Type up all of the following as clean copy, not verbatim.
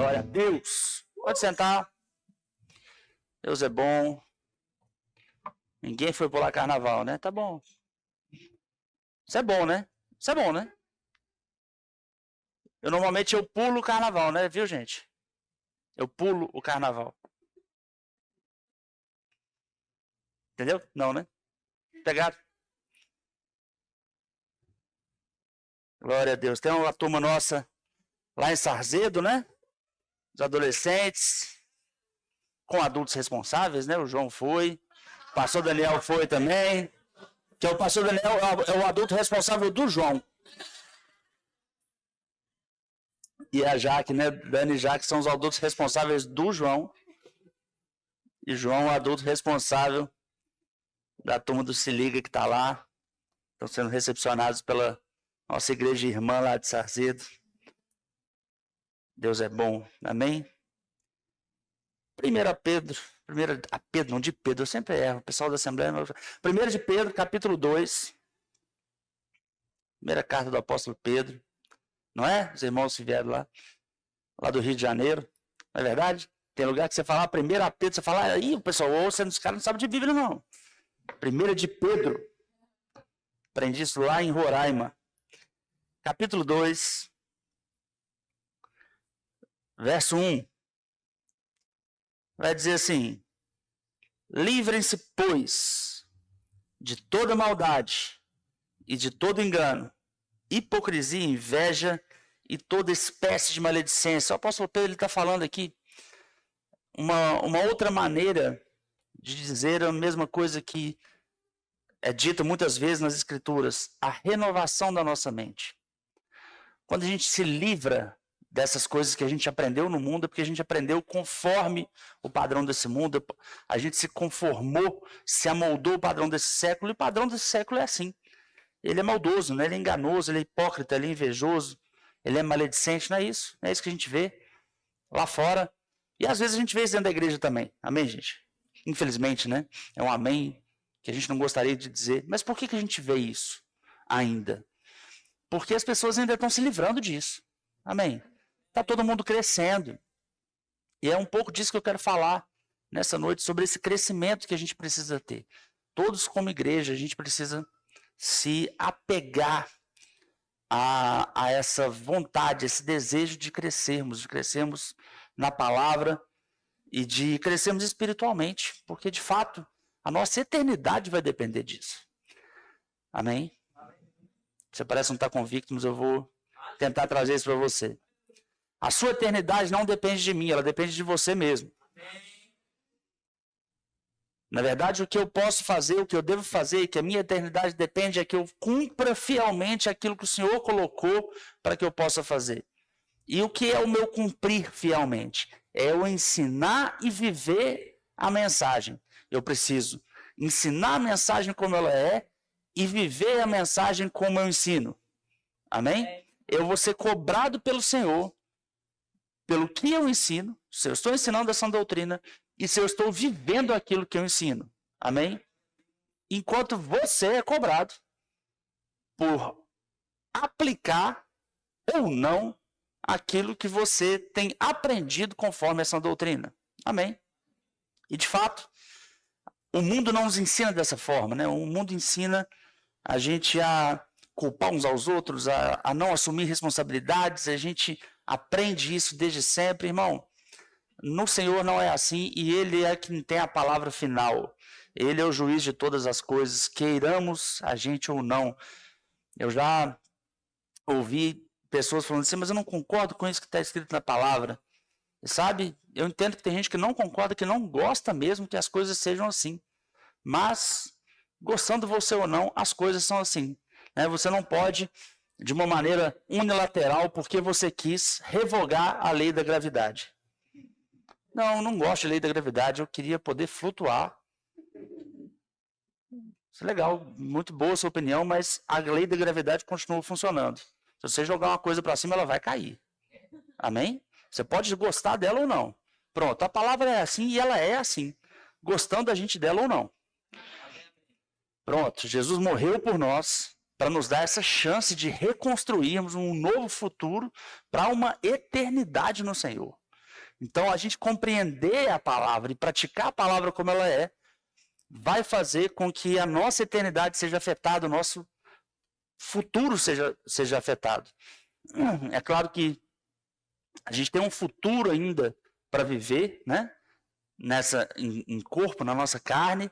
Glória a Deus. Pode sentar. Deus é bom. Ninguém foi pular carnaval, né? Tá bom. Isso é bom, né? Isso é bom, né? Normalmente eu pulo o carnaval, né? Viu, gente? Eu pulo o carnaval. Entendeu? Não, né? Pegaram? Glória a Deus. Tem uma turma nossa lá em Sarzedo, né? Os adolescentes, com adultos responsáveis, né? O João foi. O pastor Daniel foi também. Que o pastor Daniel é o adulto responsável do João. E a Jaque, né? Dani e Jaque são os adultos responsáveis do João. E João é o adulto responsável da turma do Se Liga que está lá. Estão sendo recepcionados pela nossa igreja irmã lá de Sarzedo. Deus é bom. Amém? 1 Pedro, não de Pedro, eu sempre erro, o pessoal da Assembleia. 1 de Pedro, capítulo 2. Primeira carta do apóstolo Pedro. Não é? Os irmãos que vieram lá do Rio de Janeiro. Não é verdade? Tem lugar que você fala 1 Pedro, você fala, aí o pessoal, os caras não sabem de Bíblia, não. 1 de Pedro. Aprendi isso lá em Roraima. Capítulo 2. Verso 1. Vai dizer assim: livrem-se, pois, de toda maldade e de todo engano, hipocrisia, inveja e toda espécie de maledicência. O apóstolo Pedro está falando aqui uma outra maneira de dizer a mesma coisa que é dita muitas vezes nas Escrituras: a renovação da nossa mente. Quando a gente se livra dessas coisas que a gente aprendeu no mundo, é porque a gente aprendeu conforme o padrão desse mundo, a gente se conformou, se amoldou o padrão desse século, e o padrão desse século é assim. Ele é maldoso, né? Ele é enganoso, ele é hipócrita, ele é invejoso, ele é maledicente, não é isso? Não é isso que a gente vê lá fora. E às vezes a gente vê isso dentro da igreja também. Amém, gente? Infelizmente, né? É um amém que a gente não gostaria de dizer. Mas por que a gente vê isso ainda? Porque as pessoas ainda estão se livrando disso. Amém? Está todo mundo crescendo. E é um pouco disso que eu quero falar nessa noite, sobre esse crescimento que a gente precisa ter. Todos como igreja, a gente precisa se apegar a essa vontade, esse desejo de crescermos na palavra e de crescermos espiritualmente, porque de fato a nossa eternidade vai depender disso. Amém? Você parece não estar convicto, mas eu vou tentar trazer isso para você. A sua eternidade não depende de mim, ela depende de você mesmo. Na verdade, o que eu posso fazer, o que eu devo fazer, que a minha eternidade depende, é que eu cumpra fielmente aquilo que o Senhor colocou para que eu possa fazer. E o que é o meu cumprir fielmente? É eu ensinar e viver a mensagem. Eu preciso ensinar a mensagem como ela é e viver a mensagem como eu ensino. Amém? Eu vou ser cobrado pelo Senhor pelo que eu ensino, se eu estou ensinando essa doutrina e se eu estou vivendo aquilo que eu ensino. Amém? Enquanto você é cobrado por aplicar ou não aquilo que você tem aprendido conforme essa doutrina. Amém? E de fato, o mundo não nos ensina dessa forma, né? O mundo ensina a gente a culpar uns aos outros, a não assumir responsabilidades, a gente aprende isso desde sempre, irmão. No Senhor não é assim, e Ele é quem tem a palavra final. Ele é o juiz de todas as coisas, queiramos a gente ou não. Eu já ouvi pessoas falando assim, mas eu não concordo com isso que está escrito na palavra. Sabe, eu entendo que tem gente que não concorda, que não gosta mesmo que as coisas sejam assim. Mas, gostando você ou não, as coisas são assim. Né? Você não pode, de uma maneira unilateral, porque você quis revogar a lei da gravidade. Não gosto de lei da gravidade, eu queria poder flutuar. Isso é legal, muito boa a sua opinião, mas a lei da gravidade continua funcionando. Se você jogar uma coisa para cima, ela vai cair. Amém? Você pode gostar dela ou não. Pronto, a palavra é assim e ela é assim. Gostando da gente dela ou não. Pronto, Jesus morreu por nós para nos dar essa chance de reconstruirmos um novo futuro para uma eternidade no Senhor. Então, a gente compreender a palavra e praticar a palavra como ela é, vai fazer com que a nossa eternidade seja afetada, o nosso futuro seja afetado. É claro que a gente tem um futuro ainda para viver, né? Em corpo, na nossa carne.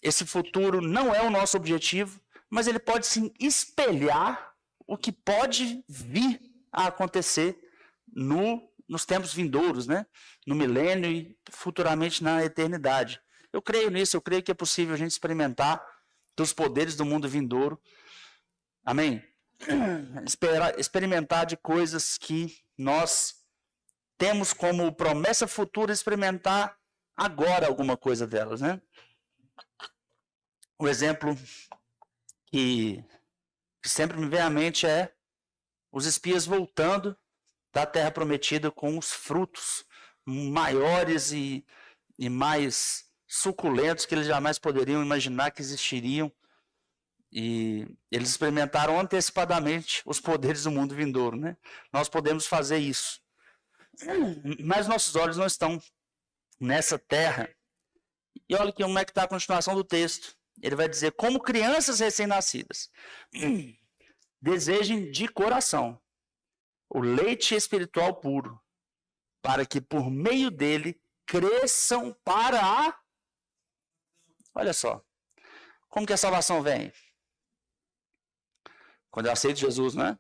Esse futuro não é o nosso objetivo, mas ele pode sim espelhar o que pode vir a acontecer nos tempos vindouros, né? No milênio e futuramente na eternidade. Eu creio nisso, eu creio que é possível a gente experimentar dos poderes do mundo vindouro. Amém? Experimentar de coisas que nós temos como promessa futura experimentar agora alguma coisa delas, né? O exemplo que sempre me vem à mente é os espias voltando da Terra Prometida com os frutos maiores e mais suculentos que eles jamais poderiam imaginar que existiriam. E eles experimentaram antecipadamente os poderes do mundo vindouro, né? Nós podemos fazer isso. Mas nossos olhos não estão nessa terra. E olha aqui como é que está a continuação do texto. Ele vai dizer, como crianças recém-nascidas, desejem de coração o leite espiritual puro, para que por meio dele cresçam para a... Olha só, como que a salvação vem? Quando eu aceito Jesus, né?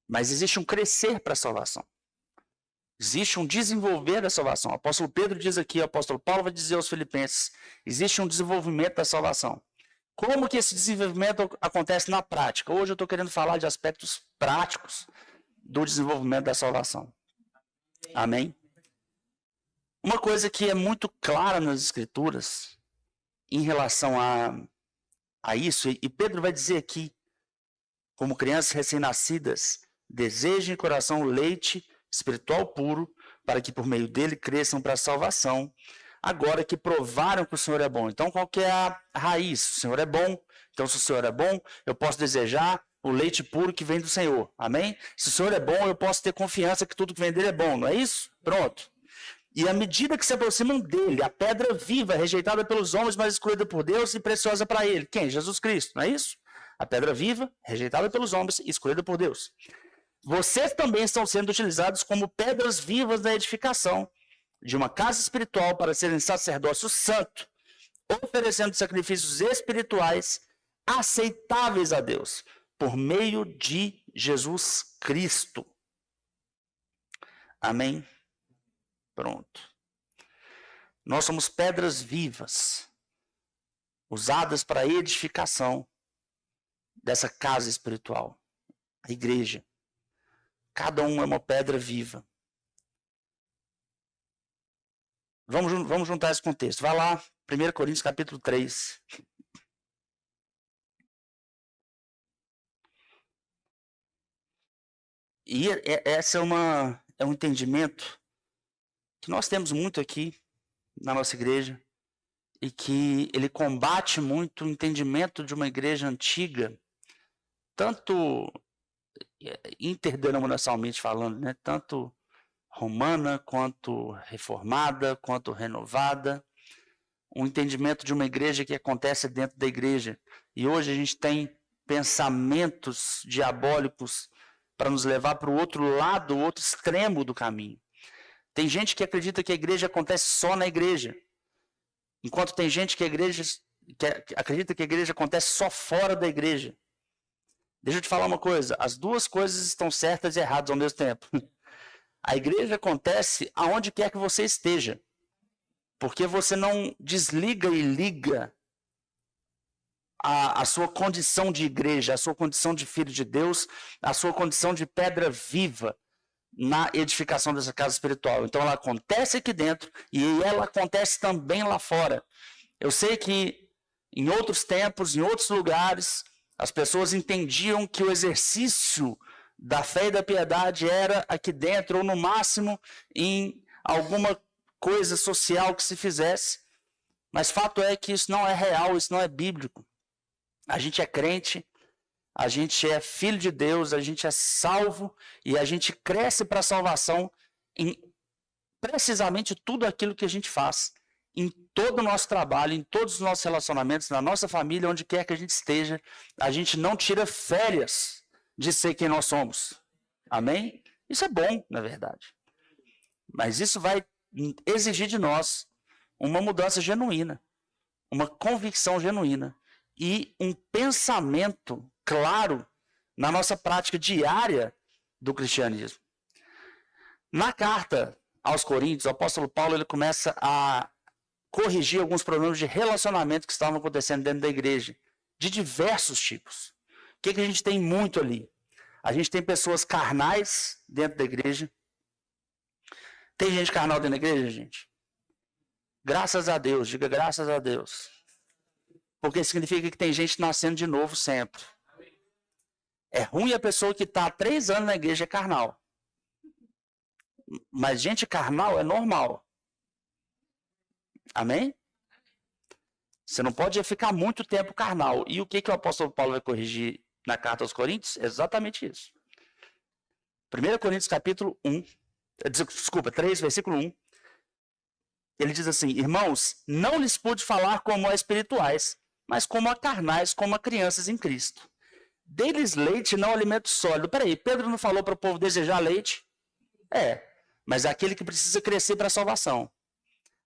Mas existe um crescer para a salvação. Existe um desenvolver da salvação. O apóstolo Pedro diz aqui, o apóstolo Paulo vai dizer aos Filipenses, existe um desenvolvimento da salvação. Como que esse desenvolvimento acontece na prática? Hoje eu estou querendo falar de aspectos práticos do desenvolvimento da salvação. Amém? Uma coisa que é muito clara nas Escrituras, em relação a isso, e Pedro vai dizer aqui, como crianças recém-nascidas, desejem em coração o leite espiritual puro, para que por meio dele cresçam para a salvação, agora que provaram que o Senhor é bom. Então, qual que é a raiz? O Senhor é bom, então se o Senhor é bom, eu posso desejar o leite puro que vem do Senhor, amém? Se o Senhor é bom, eu posso ter confiança que tudo que vem dele é bom, não é isso? Pronto. E à medida que se aproximam dele, a pedra viva, rejeitada pelos homens, mas escolhida por Deus e preciosa para ele. Quem? Jesus Cristo, não é isso? A pedra viva, rejeitada pelos homens e escolhida por Deus. Vocês também estão sendo utilizados como pedras vivas da edificação de uma casa espiritual para serem sacerdócio santo, oferecendo sacrifícios espirituais aceitáveis a Deus, por meio de Jesus Cristo. Amém? Pronto. Nós somos pedras vivas, usadas para a edificação dessa casa espiritual, a igreja. Cada um é uma pedra viva. Vamos juntar esse contexto. Vai lá, 1 Coríntios capítulo 3. E essa é um entendimento que nós temos muito aqui na nossa igreja e que ele combate muito o entendimento de uma igreja antiga, tanto interdenominacionalmente falando, né? Tanto romana, quanto reformada, quanto renovada, um entendimento de uma igreja que acontece dentro da igreja. E hoje a gente tem pensamentos diabólicos para nos levar para o outro lado, o outro extremo do caminho. Tem gente que acredita que a igreja acontece só na igreja, enquanto tem gente que acredita que a igreja acontece só fora da igreja. Deixa eu te falar uma coisa, as duas coisas estão certas e erradas ao mesmo tempo. A igreja acontece aonde quer que você esteja, porque você não desliga e liga a sua condição de igreja, a sua condição de filho de Deus, a sua condição de pedra viva na edificação dessa casa espiritual. Então ela acontece aqui dentro e ela acontece também lá fora. Eu sei que em outros tempos, em outros lugares, as pessoas entendiam que o exercício da fé e da piedade era aqui dentro, ou no máximo em alguma coisa social que se fizesse. Mas fato é que isso não é real, isso não é bíblico. A gente é crente, a gente é filho de Deus, a gente é salvo e a gente cresce para a salvação em precisamente tudo aquilo que a gente faz, em todo o nosso trabalho, em todos os nossos relacionamentos, na nossa família, onde quer que a gente esteja, a gente não tira férias de ser quem nós somos. Amém? Isso é bom, na verdade. Mas isso vai exigir de nós uma mudança genuína, uma convicção genuína e um pensamento claro na nossa prática diária do cristianismo. Na carta aos Coríntios, o apóstolo Paulo ele começa a corrigir alguns problemas de relacionamento que estavam acontecendo dentro da igreja, de diversos tipos. O que a gente tem muito ali? A gente tem pessoas carnais dentro da igreja. Tem gente carnal dentro da igreja, gente? Graças a Deus, diga graças a Deus. Porque significa que tem gente nascendo de novo sempre. É ruim a pessoa que está há 3 anos na igreja é carnal. Mas gente carnal é normal. Amém? Você não pode ficar muito tempo carnal. E o que o apóstolo Paulo vai corrigir na carta aos Coríntios? Exatamente isso. 1 Coríntios capítulo 3, versículo 1. Ele diz assim: irmãos, não lhes pude falar como a espirituais, mas como a carnais, como a crianças em Cristo. Dê-lhes leite, não alimento sólido. Peraí, Pedro não falou para o povo desejar leite? Mas é aquele que precisa crescer para a salvação.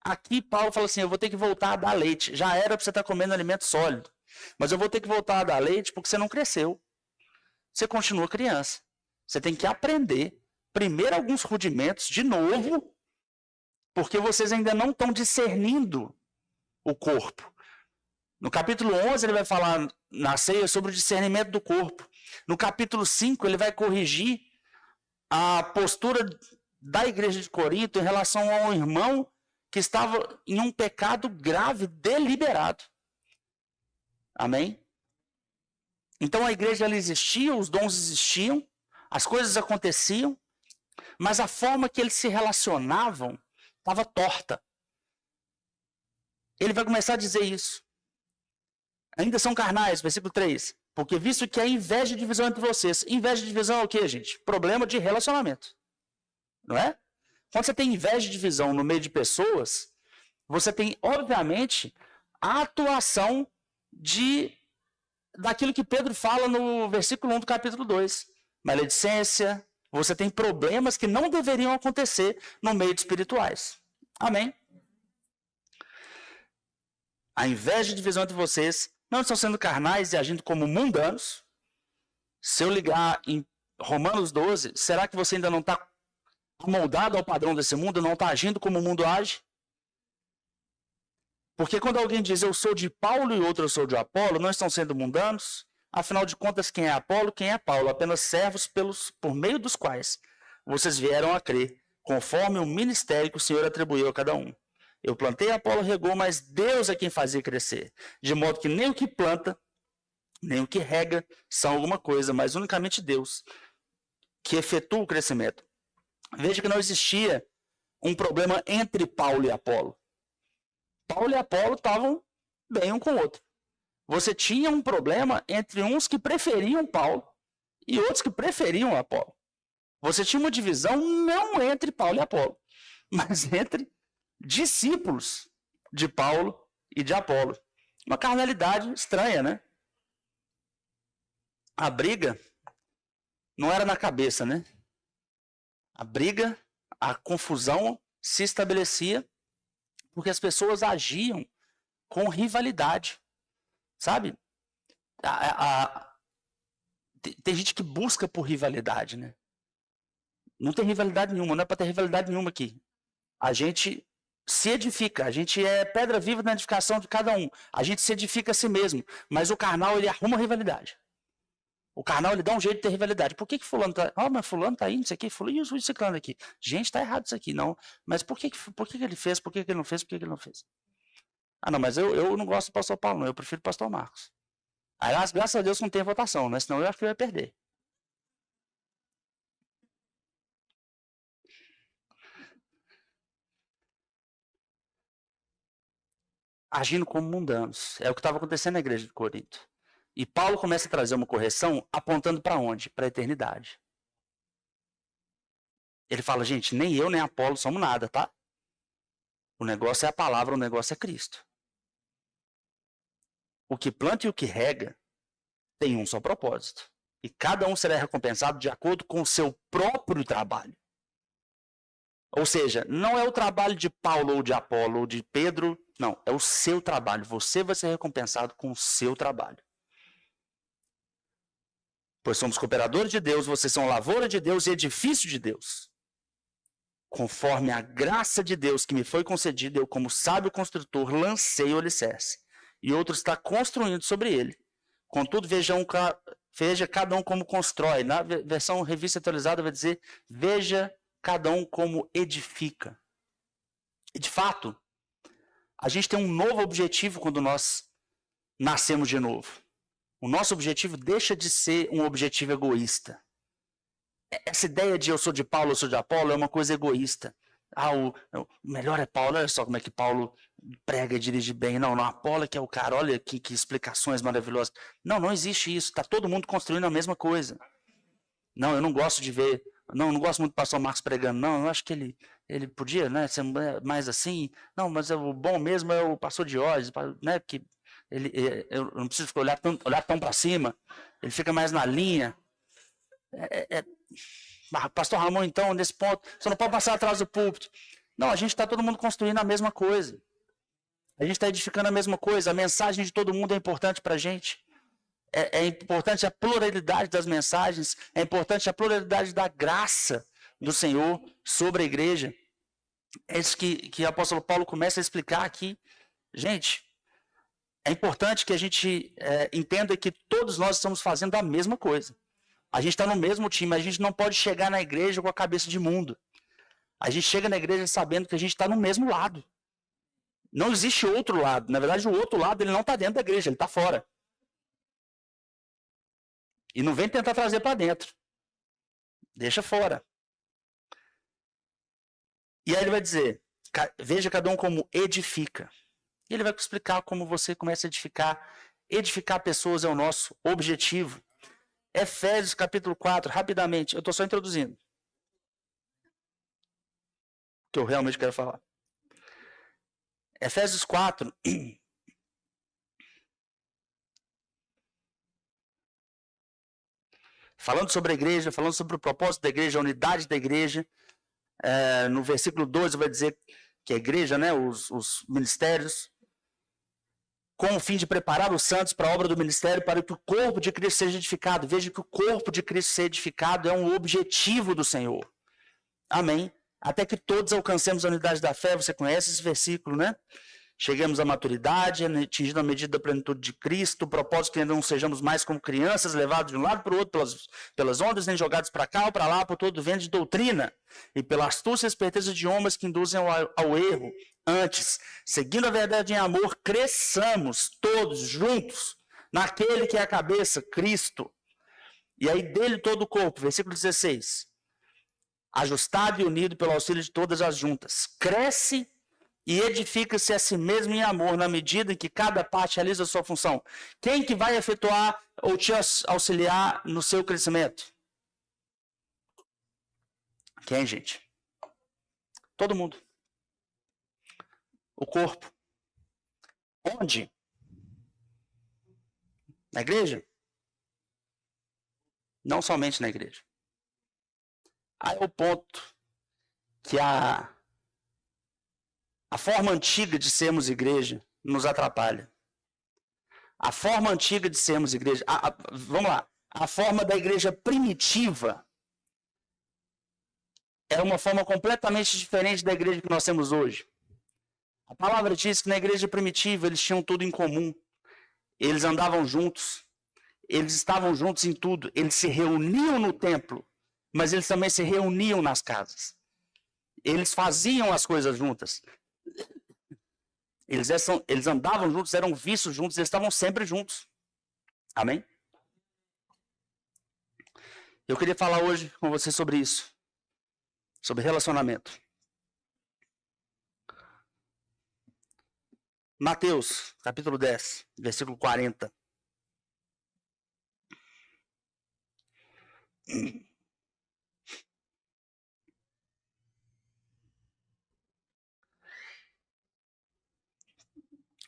Aqui Paulo fala assim, eu vou ter que voltar a dar leite. Já era para você estar comendo alimento sólido. Mas eu vou ter que voltar a dar leite porque você não cresceu. Você continua criança. Você tem que aprender primeiro alguns rudimentos de novo, porque vocês ainda não estão discernindo o corpo. No capítulo 11 ele vai falar na ceia sobre o discernimento do corpo. No capítulo 5 ele vai corrigir a postura da igreja de Corinto em relação a um irmão que estava em um pecado grave, deliberado. Amém? Então a igreja ela existia, os dons existiam, as coisas aconteciam, mas a forma que eles se relacionavam estava torta. Ele vai começar a dizer isso. Ainda são carnais, versículo 3. Porque visto que há inveja e divisão entre vocês. Inveja e divisão é o quê, gente? Problema de relacionamento. Não é? Quando você tem inveja e divisão no meio de pessoas, você tem, obviamente, a atuação daquilo que Pedro fala no versículo 1 do capítulo 2. Maledicência, você tem problemas que não deveriam acontecer no meio de espirituais. Amém? A inveja e divisão entre vocês não estão sendo carnais e agindo como mundanos. Se eu ligar em Romanos 12, será que você ainda não está moldado ao padrão desse mundo, não está agindo como o mundo age? Porque quando alguém diz eu sou de Paulo e outro eu sou de Apolo, não estão sendo mundanos? Afinal de contas, quem é Apolo, quem é Paulo? Apenas servos por meio dos quais vocês vieram a crer, conforme o ministério que o Senhor atribuiu a cada um. Eu plantei, Apolo regou, mas Deus é quem fazia crescer. De modo que nem o que planta, nem o que rega são alguma coisa, mas unicamente Deus, que efetua o crescimento. Veja que não existia um problema entre Paulo e Apolo. Paulo e Apolo estavam bem um com o outro. Você tinha um problema entre uns que preferiam Paulo e outros que preferiam Apolo. Você tinha uma divisão não entre Paulo e Apolo, mas entre discípulos de Paulo e de Apolo. Uma carnalidade estranha, né? A briga não era na cabeça, né? A briga, a confusão se estabelecia porque as pessoas agiam com rivalidade, sabe? Tem gente que busca por rivalidade, né? Não tem rivalidade nenhuma, não é para ter rivalidade nenhuma aqui. A gente se edifica, a gente é pedra viva na edificação de cada um. A gente se edifica a si mesmo, mas o carnal ele arruma rivalidade. O carnal ele dá um jeito de ter rivalidade. Por que fulano tá... mas fulano tá aí, não sei o que, fulano, isso ciclano aqui. Gente, tá errado isso aqui, não. Mas por que ele fez, por que ele não fez, por que ele não fez? Ah, não, mas eu não gosto do pastor Paulo, não. Eu prefiro o pastor Marcos. Aliás, graças a Deus não tem votação, né? Senão eu acho que eu ia perder. Agindo como mundanos. É o que estava acontecendo na igreja de Corinto. E Paulo começa a trazer uma correção apontando para onde? Para a eternidade. Ele fala, gente, nem eu nem Apolo somos nada, tá? O negócio é a palavra, o negócio é Cristo. O que planta e o que rega tem um só propósito. E cada um será recompensado de acordo com o seu próprio trabalho. Ou seja, não é o trabalho de Paulo ou de Apolo ou de Pedro, não, é o seu trabalho. Você vai ser recompensado com o seu trabalho. Pois somos cooperadores de Deus, vocês são lavoura de Deus e edifício de Deus. Conforme a graça de Deus que me foi concedida, eu, como sábio construtor, lancei o alicerce, e outro está construindo sobre ele. Contudo, veja cada um como constrói. Na versão revista atualizada vai dizer, veja cada um como edifica. E, de fato, a gente tem um novo objetivo quando nós nascemos de novo. O nosso objetivo deixa de ser um objetivo egoísta. Essa ideia de eu sou de Paulo, eu sou de Apolo, é uma coisa egoísta. O melhor é Paulo, olha só como é que Paulo prega e dirige bem. Não, Apolo é que é o cara, olha que explicações maravilhosas. Não existe isso, está todo mundo construindo a mesma coisa. Não, eu não gosto de ver, não gosto muito do pastor Marcos pregando, não, eu acho que ele podia, né, ser mais assim. Não, mas o bom mesmo é o pastor Diógenes, né, porque eu não preciso ficar olhar tão para cima, ele fica mais na linha. Pastor Ramon, então, nesse ponto, você não pode passar atrás do púlpito. Não, a gente está todo mundo construindo a mesma coisa. A gente está edificando a mesma coisa. A mensagem de todo mundo é importante para a gente. É importante a pluralidade das mensagens. É importante a pluralidade da graça do Senhor sobre a igreja. É isso que o apóstolo Paulo começa a explicar aqui. Gente, é importante que a gente entenda que todos nós estamos fazendo a mesma coisa. A gente está no mesmo time, a gente não pode chegar na igreja com a cabeça de mundo. A gente chega na igreja sabendo que a gente está no mesmo lado. Não existe outro lado. Na verdade, o outro lado ele não está dentro da igreja, ele está fora. E não vem tentar trazer para dentro. Deixa fora. E aí ele vai dizer, veja cada um como edifica. E ele vai explicar como você começa a edificar. Edificar pessoas é o nosso objetivo. Efésios capítulo 4, rapidamente, eu estou só introduzindo. O que eu realmente quero falar. Efésios 4. Falando sobre a igreja, falando sobre o propósito da igreja, a unidade da igreja. No versículo 12 vai dizer que a igreja, né, os ministérios, com o fim de preparar os santos para a obra do ministério, para que o corpo de Cristo seja edificado. Veja que o corpo de Cristo ser edificado é um objetivo do Senhor. Amém? Até que todos alcancemos a unidade da fé. Você conhece esse versículo, né? Cheguemos à maturidade, atingindo a medida da plenitude de Cristo, o propósito que ainda não sejamos mais como crianças, levados de um lado para o outro pelas ondas, nem jogados para cá ou para lá, por todo vento de doutrina, e pela astúcia e esperteza de homens que induzem ao erro. Antes, seguindo a verdade em amor, cresçamos todos juntos naquele que é a cabeça, Cristo. E aí dele todo o corpo, versículo 16, ajustado e unido pelo auxílio de todas as juntas, cresce e edifica-se a si mesmo em amor, na medida em que cada parte realiza a sua função. Quem que vai efetuar ou te auxiliar no seu crescimento? Quem, gente? Todo mundo. O corpo. Onde? Na igreja? Não somente na igreja. Aí é o ponto que a forma antiga de sermos igreja nos atrapalha. A forma antiga de sermos igreja... vamos lá. A forma da igreja primitiva era uma forma completamente diferente da igreja que nós temos hoje. A palavra diz que na igreja primitiva eles tinham tudo em comum. Eles andavam juntos. Eles estavam juntos em tudo. Eles se reuniam no templo, mas eles também se reuniam nas casas. Eles faziam as coisas juntas. Eles andavam juntos, eram vistos juntos, eles estavam sempre juntos. Amém? Eu queria falar hoje com você sobre isso. Sobre relacionamento. Mateus, capítulo 10, versículo 40.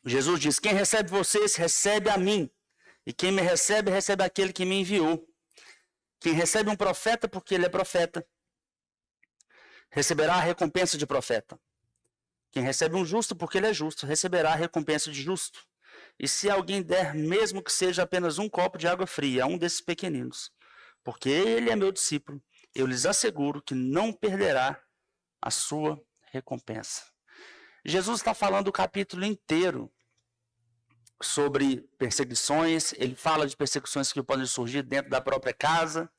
Jesus diz: quem recebe vocês, recebe a mim. E quem me recebe, recebe aquele que me enviou. Quem recebe um profeta, porque ele é profeta, receberá a recompensa de profeta. Quem recebe um justo, porque ele é justo, receberá a recompensa de justo. E se alguém der, mesmo que seja apenas um copo de água fria, a um desses pequeninos, porque ele é meu discípulo, eu lhes asseguro que não perderá a sua recompensa. Jesus está falando o capítulo inteiro sobre perseguições, ele fala de perseguições que podem surgir dentro da própria casa.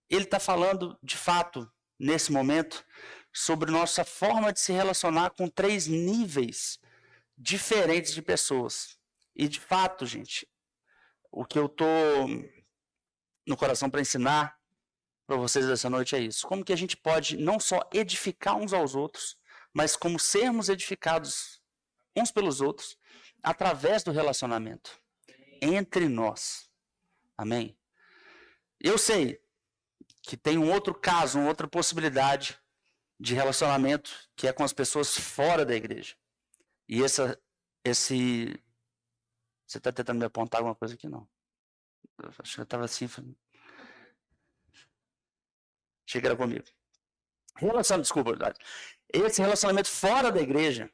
Ele está falando, de fato, nesse momento, sobre nossa forma de se relacionar com 3 níveis diferentes de pessoas. E, de fato, gente, o que eu estou no coração para ensinar para vocês essa noite é isso. Como que a gente pode não só edificar uns aos outros, mas como sermos edificados uns pelos outros através do relacionamento entre nós. Amém? Eu sei que tem um outro caso, uma outra possibilidade de relacionamento que é com as pessoas fora da igreja. E esse... Você está tentando me apontar alguma coisa aqui? Não. Eu acho que eu estava assim... Achei que era comigo. Desculpa. Esse relacionamento fora da igreja,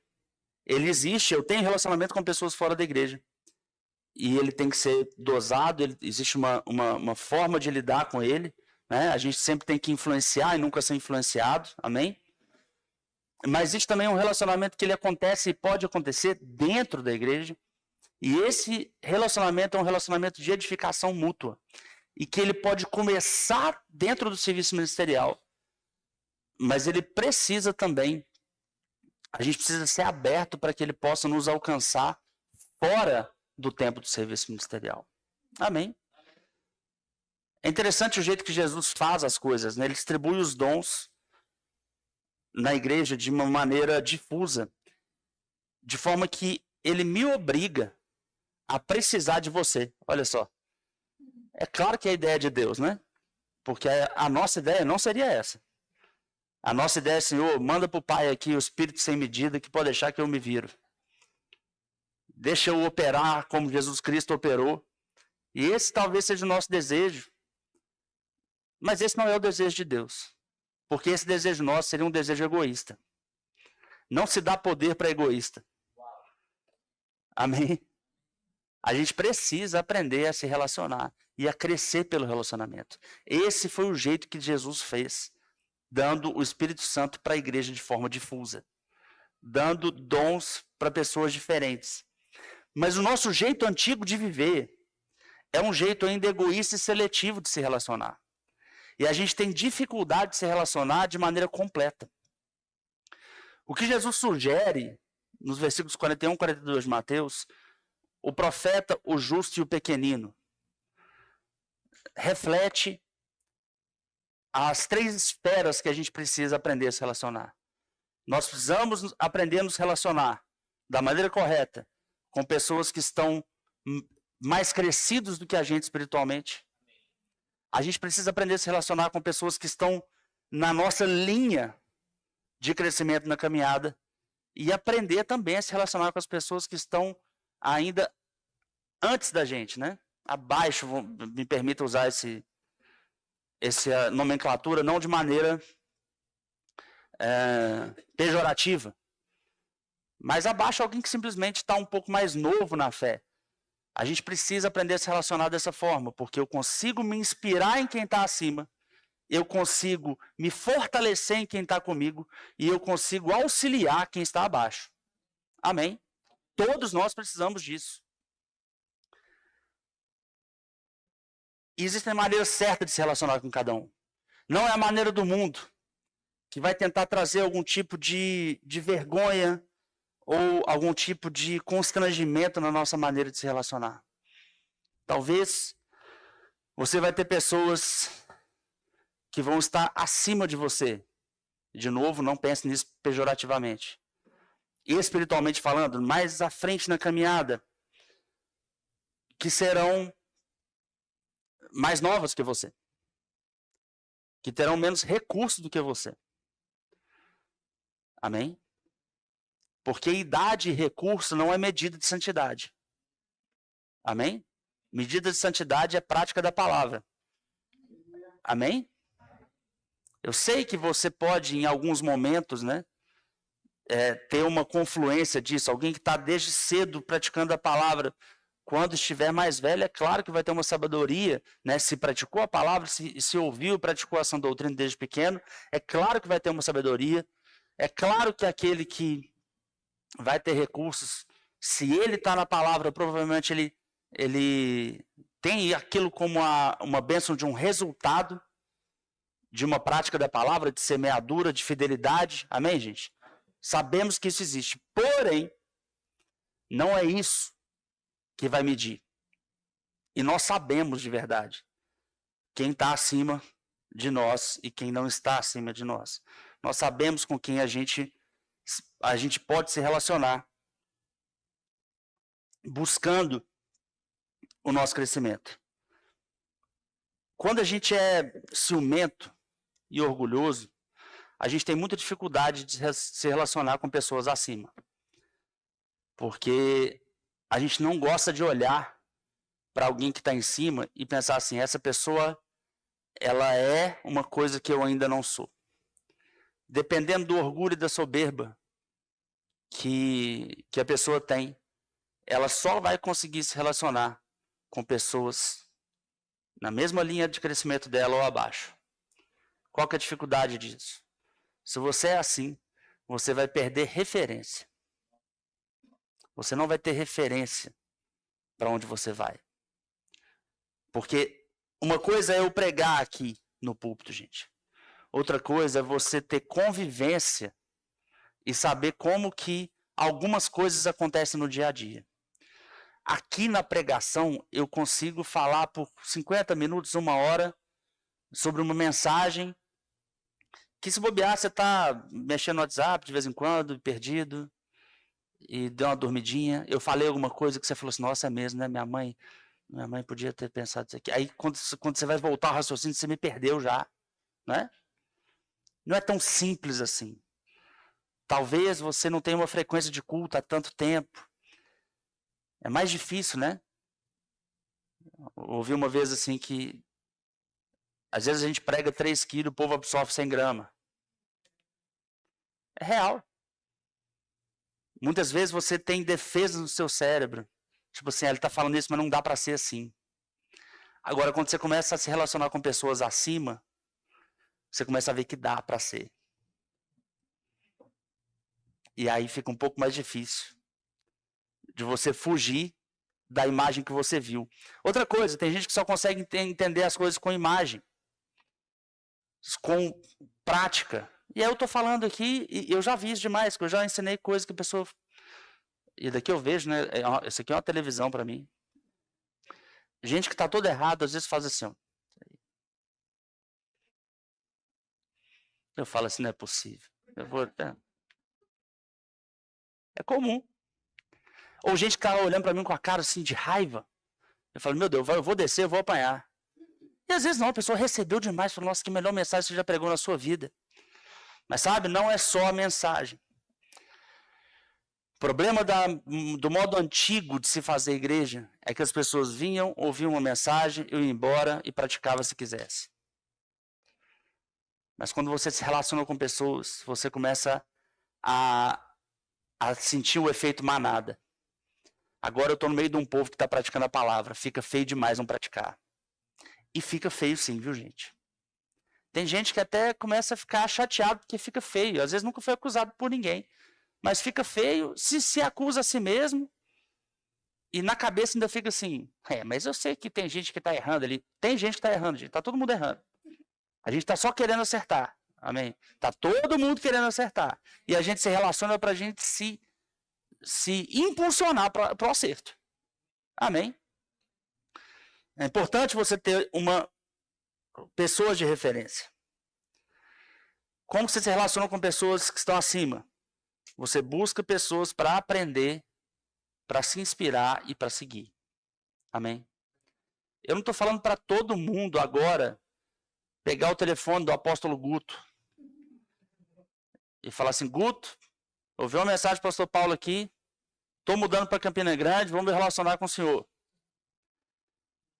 ele existe. Eu tenho relacionamento com pessoas fora da igreja. E ele tem que ser dosado, existe uma forma de lidar com ele. Né? A gente sempre tem que influenciar e nunca ser influenciado. Amém? Mas existe também um relacionamento que ele acontece e pode acontecer dentro da igreja. E esse relacionamento é um relacionamento de edificação mútua. E que ele pode começar dentro do serviço ministerial. Mas ele precisa também, a gente precisa ser aberto para que ele possa nos alcançar fora do tempo do serviço ministerial. Amém? É interessante o jeito que Jesus faz as coisas, né? Ele distribui os dons na igreja de uma maneira difusa, de forma que ele me obriga a precisar de você. Olha só. É claro que é a ideia de Deus, né? Porque a nossa ideia não seria essa. A nossa ideia é, Senhor, manda para o Pai aqui o Espírito sem medida que pode deixar que eu me viro. Deixa eu operar como Jesus Cristo operou. E esse talvez seja o nosso desejo. Mas esse não é o desejo de Deus. Porque esse desejo nosso seria um desejo egoísta. Não se dá poder para egoísta. Amém? A gente precisa aprender a se relacionar e a crescer pelo relacionamento. Esse foi o jeito que Jesus fez, dando o Espírito Santo para a igreja de forma difusa, dando dons para pessoas diferentes. Mas o nosso jeito antigo de viver é um jeito ainda egoísta e seletivo de se relacionar. E a gente tem dificuldade de se relacionar de maneira completa. O que Jesus sugere, nos versículos 41 e 42 de Mateus, o profeta, o justo e o pequenino, reflete as 3 esferas que a gente precisa aprender a se relacionar. Nós precisamos aprender a nos relacionar da maneira correta com pessoas que estão mais crescidos do que a gente espiritualmente. A gente precisa aprender a se relacionar com pessoas que estão na nossa linha de crescimento na caminhada e aprender também a se relacionar com as pessoas que estão ainda antes da gente, né? Abaixo, me permita usar essa nomenclatura, não de maneira pejorativa, mas abaixo alguém que simplesmente está um pouco mais novo na fé. A gente precisa aprender a se relacionar dessa forma, porque eu consigo me inspirar em quem está acima, eu consigo me fortalecer em quem está comigo e eu consigo auxiliar quem está abaixo. Amém? Todos nós precisamos disso. E existem maneiras certas de se relacionar com cada um. Não é a maneira do mundo, que vai tentar trazer algum tipo de vergonha ou algum tipo de constrangimento na nossa maneira de se relacionar. Talvez você vai ter pessoas que vão estar acima de você. De novo, não pense nisso pejorativamente. Espiritualmente falando, mais à frente na caminhada, que serão mais novas que você. que terão menos recursos do que você. Amém? Porque idade e recurso não é medida de santidade. Amém? Medida de santidade é prática da palavra. Amém? Eu sei que você pode, em alguns momentos, né, ter uma confluência disso. Alguém que está desde cedo praticando a palavra, quando estiver mais velho, é claro que vai ter uma sabedoria, né? Se praticou a palavra, se ouviu, praticou a sã doutrina desde pequeno, é claro que vai ter uma sabedoria. É claro que aquele que vai ter recursos, se ele está na palavra, provavelmente ele tem aquilo como uma bênção de um resultado de uma prática da palavra, de semeadura, de fidelidade. Amém, gente? Sabemos que isso existe. Porém, não é isso que vai medir. E nós sabemos de verdade quem está acima de nós e quem não está acima de nós. Nós sabemos com quem a gente pode se relacionar, buscando o nosso crescimento. Quando a gente é ciumento e orgulhoso, a gente tem muita dificuldade de se relacionar com pessoas acima. Porque a gente não gosta de olhar para alguém que está em cima e pensar assim, essa pessoa, ela é uma coisa que eu ainda não sou. Dependendo do orgulho e da soberba que a pessoa tem, ela só vai conseguir se relacionar com pessoas na mesma linha de crescimento dela ou abaixo. Qual que é a dificuldade disso? Se você é assim, você vai perder referência. Você não vai ter referência para onde você vai. Porque uma coisa é eu pregar aqui no púlpito, gente. Outra coisa é você ter convivência e saber como que algumas coisas acontecem no dia a dia. Aqui na pregação, eu consigo falar por 50 minutos, 1 hora, sobre uma mensagem que, se bobear, você está mexendo no WhatsApp de vez em quando, perdido, e deu uma dormidinha. Eu falei alguma coisa que você falou assim, nossa, é mesmo, né? Minha mãe podia ter pensado isso aqui. Aí, quando você vai voltar ao raciocínio, você me perdeu já, né? Não é tão simples assim. Talvez você não tenha uma frequência de culto há tanto tempo. É mais difícil, né? Ouvi uma vez assim que às vezes a gente prega 3 quilos, o povo absorve 100 gramas. É real. Muitas vezes você tem defesas no seu cérebro. Tipo assim, ele está falando isso, mas não dá para ser assim. Agora, quando você começa a se relacionar com pessoas acima, você começa a ver que dá para ser. E aí fica um pouco mais difícil de você fugir da imagem que você viu. Outra coisa, tem gente que só consegue entender as coisas com imagem, com prática. E aí eu estou falando aqui, e eu já vi isso demais, que eu já ensinei coisas que a pessoa... E daqui eu vejo, né? Isso aqui é uma televisão para mim. Gente que está toda errada, às vezes faz assim, ó. Eu falo assim, não é possível. É comum. Ou gente que está olhando para mim com a cara assim de raiva. Eu falo, meu Deus, eu vou descer, eu vou apanhar. E às vezes não, a pessoa recebeu demais, falou, nossa, que melhor mensagem você já pregou na sua vida. Mas sabe, não é só a mensagem. O problema do modo antigo de se fazer igreja é que as pessoas vinham, ouviam uma mensagem, iam embora e praticavam se quisesse. Mas quando você se relaciona com pessoas, você começa a sentir o efeito manada. Agora eu estou no meio de um povo que está praticando a palavra. Fica feio demais não praticar. E fica feio sim, viu, gente? Tem gente que até começa a ficar chateado porque fica feio. Às vezes nunca foi acusado por ninguém. Mas fica feio, se acusa a si mesmo. E na cabeça ainda fica assim, mas eu sei que tem gente que está errando ali. Tem gente que está errando, gente. Está todo mundo errando. A gente está só querendo acertar. Amém? Está todo mundo querendo acertar. E a gente se relaciona para a gente se impulsionar para o acerto. Amém? É importante você ter pessoas de referência. Como você se relaciona com pessoas que estão acima? Você busca pessoas para aprender, para se inspirar e para seguir. Amém? Eu não estou falando para todo mundo agora pegar o telefone do apóstolo Guto e falar assim: Guto, ouvi uma mensagem do pastor Paulo aqui, estou mudando para Campina Grande, vamos me relacionar com o senhor.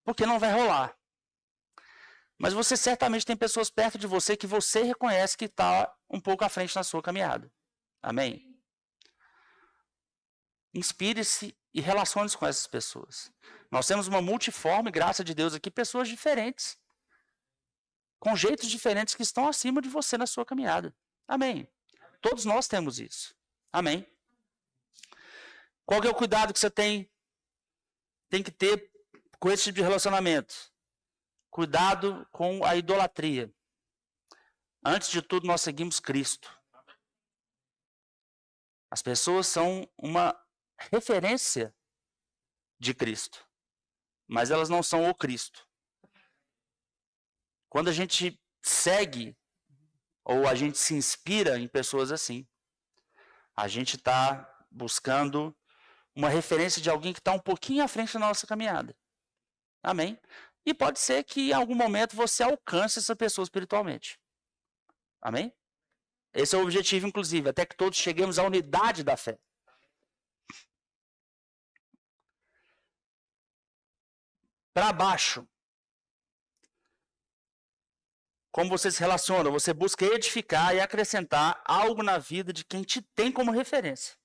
Porque não vai rolar. Mas você certamente tem pessoas perto de você que você reconhece que está um pouco à frente na sua caminhada. Amém? Inspire-se e relacione-se com essas pessoas. Nós temos uma multiforme, graças a Deus aqui, pessoas diferentes, com jeitos diferentes que estão acima de você na sua caminhada. Amém? Todos nós temos isso. Amém? Qual que é o cuidado que você tem que ter com esse tipo de relacionamento? Cuidado com a idolatria. Antes de tudo, nós seguimos Cristo. As pessoas são uma referência de Cristo, mas elas não são o Cristo. Quando a gente segue ou a gente se inspira em pessoas assim, a gente está buscando uma referência de alguém que está um pouquinho à frente da nossa caminhada. Amém? E pode ser que em algum momento você alcance essa pessoa espiritualmente. Amém? Esse é o objetivo, inclusive, até que todos cheguemos à unidade da fé. Para baixo. Como você se relaciona? Você busca edificar e acrescentar algo na vida de quem te tem como referência.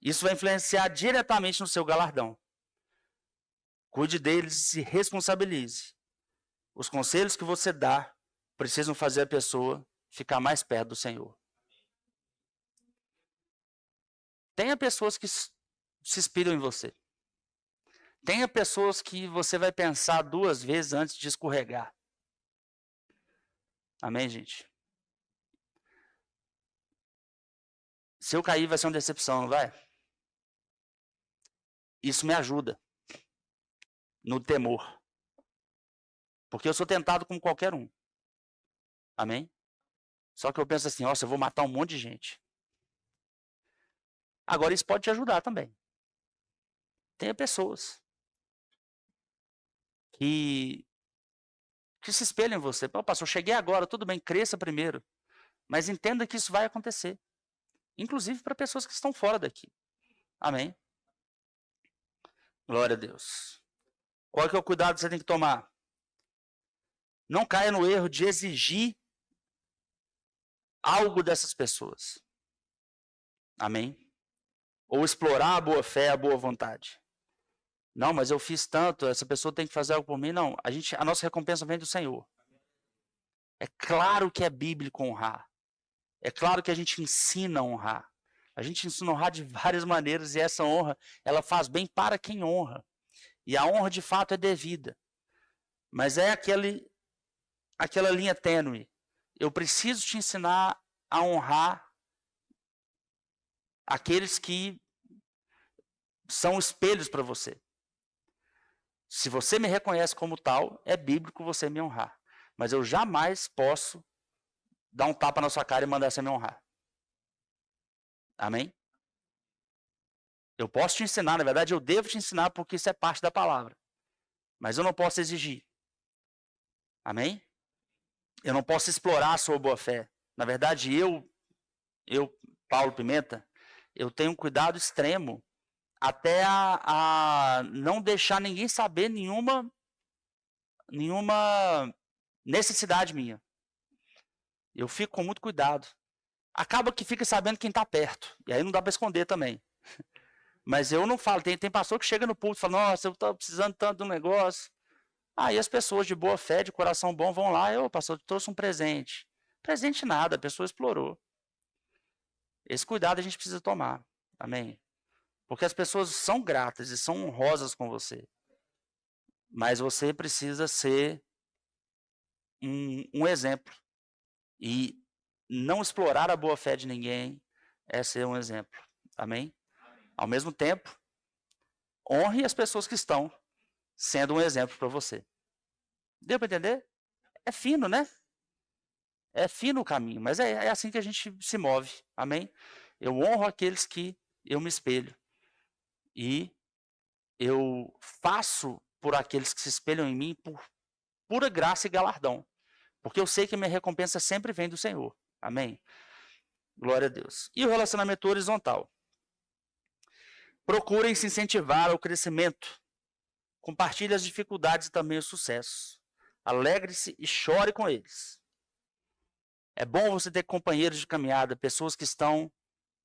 Isso vai influenciar diretamente no seu galardão. Cuide deles e se responsabilize. Os conselhos que você dá precisam fazer a pessoa ficar mais perto do Senhor. Tenha pessoas que se inspiram em você. Tenha pessoas que você vai pensar 2 vezes antes de escorregar. Amém, gente? Se eu cair, vai ser uma decepção, não vai? Isso me ajuda no temor. Porque eu sou tentado como qualquer um. Amém? Só que eu penso assim, nossa, eu vou matar um monte de gente. Agora isso pode te ajudar também. Tenha pessoas que se espelhem em você. Pô, pastor, eu cheguei agora, tudo bem, cresça primeiro. Mas entenda que isso vai acontecer. Inclusive para pessoas que estão fora daqui. Amém? Glória a Deus. Qual que é o cuidado que você tem que tomar? Não caia no erro de exigir algo dessas pessoas. Amém? Ou explorar a boa fé, a boa vontade. Não, mas eu fiz tanto, essa pessoa tem que fazer algo por mim. Não, a nossa recompensa vem do Senhor. É claro que é bíblico honrar. É claro que a gente ensina a honrar. A gente ensina a honrar de várias maneiras e essa honra, ela faz bem para quem honra. E a honra, de fato, é devida. Mas é aquela linha tênue. Eu preciso te ensinar a honrar aqueles que são espelhos para você. Se você me reconhece como tal, é bíblico você me honrar. Mas eu jamais posso dar um tapa na sua cara e mandar você me honrar. Amém? Eu posso te ensinar, na verdade eu devo te ensinar porque isso é parte da palavra. Mas eu não posso exigir. Amém? Eu não posso explorar a sua boa fé. Na verdade, eu Paulo Pimenta, eu tenho um cuidado extremo até a não deixar ninguém saber nenhuma necessidade minha. Eu fico com muito cuidado. Acaba que fica sabendo quem está perto. E aí não dá para esconder também. Mas eu não falo. Tem pastor que chega no púlpito e fala, nossa, eu estou precisando tanto de um negócio. Aí as pessoas de boa fé, de coração bom, vão lá. Eu, pastor, trouxe um presente. Presente nada, a pessoa explorou. Esse cuidado a gente precisa tomar. Amém? Porque as pessoas são gratas e são honrosas com você. Mas você precisa ser um exemplo. E não explorar a boa fé de ninguém é ser um exemplo. Amém? Ao mesmo tempo, honre as pessoas que estão sendo um exemplo para você. Deu para entender? É fino, né? É fino o caminho, mas é assim que a gente se move. Amém? Eu honro aqueles que eu me espelho. E eu faço por aqueles que se espelham em mim por pura graça e galardão. Porque eu sei que a minha recompensa sempre vem do Senhor. Amém? Glória a Deus. E o relacionamento horizontal? Procurem se incentivar ao crescimento. Compartilhe as dificuldades e também os sucessos. Alegre-se e chore com eles. É bom você ter companheiros de caminhada, pessoas que estão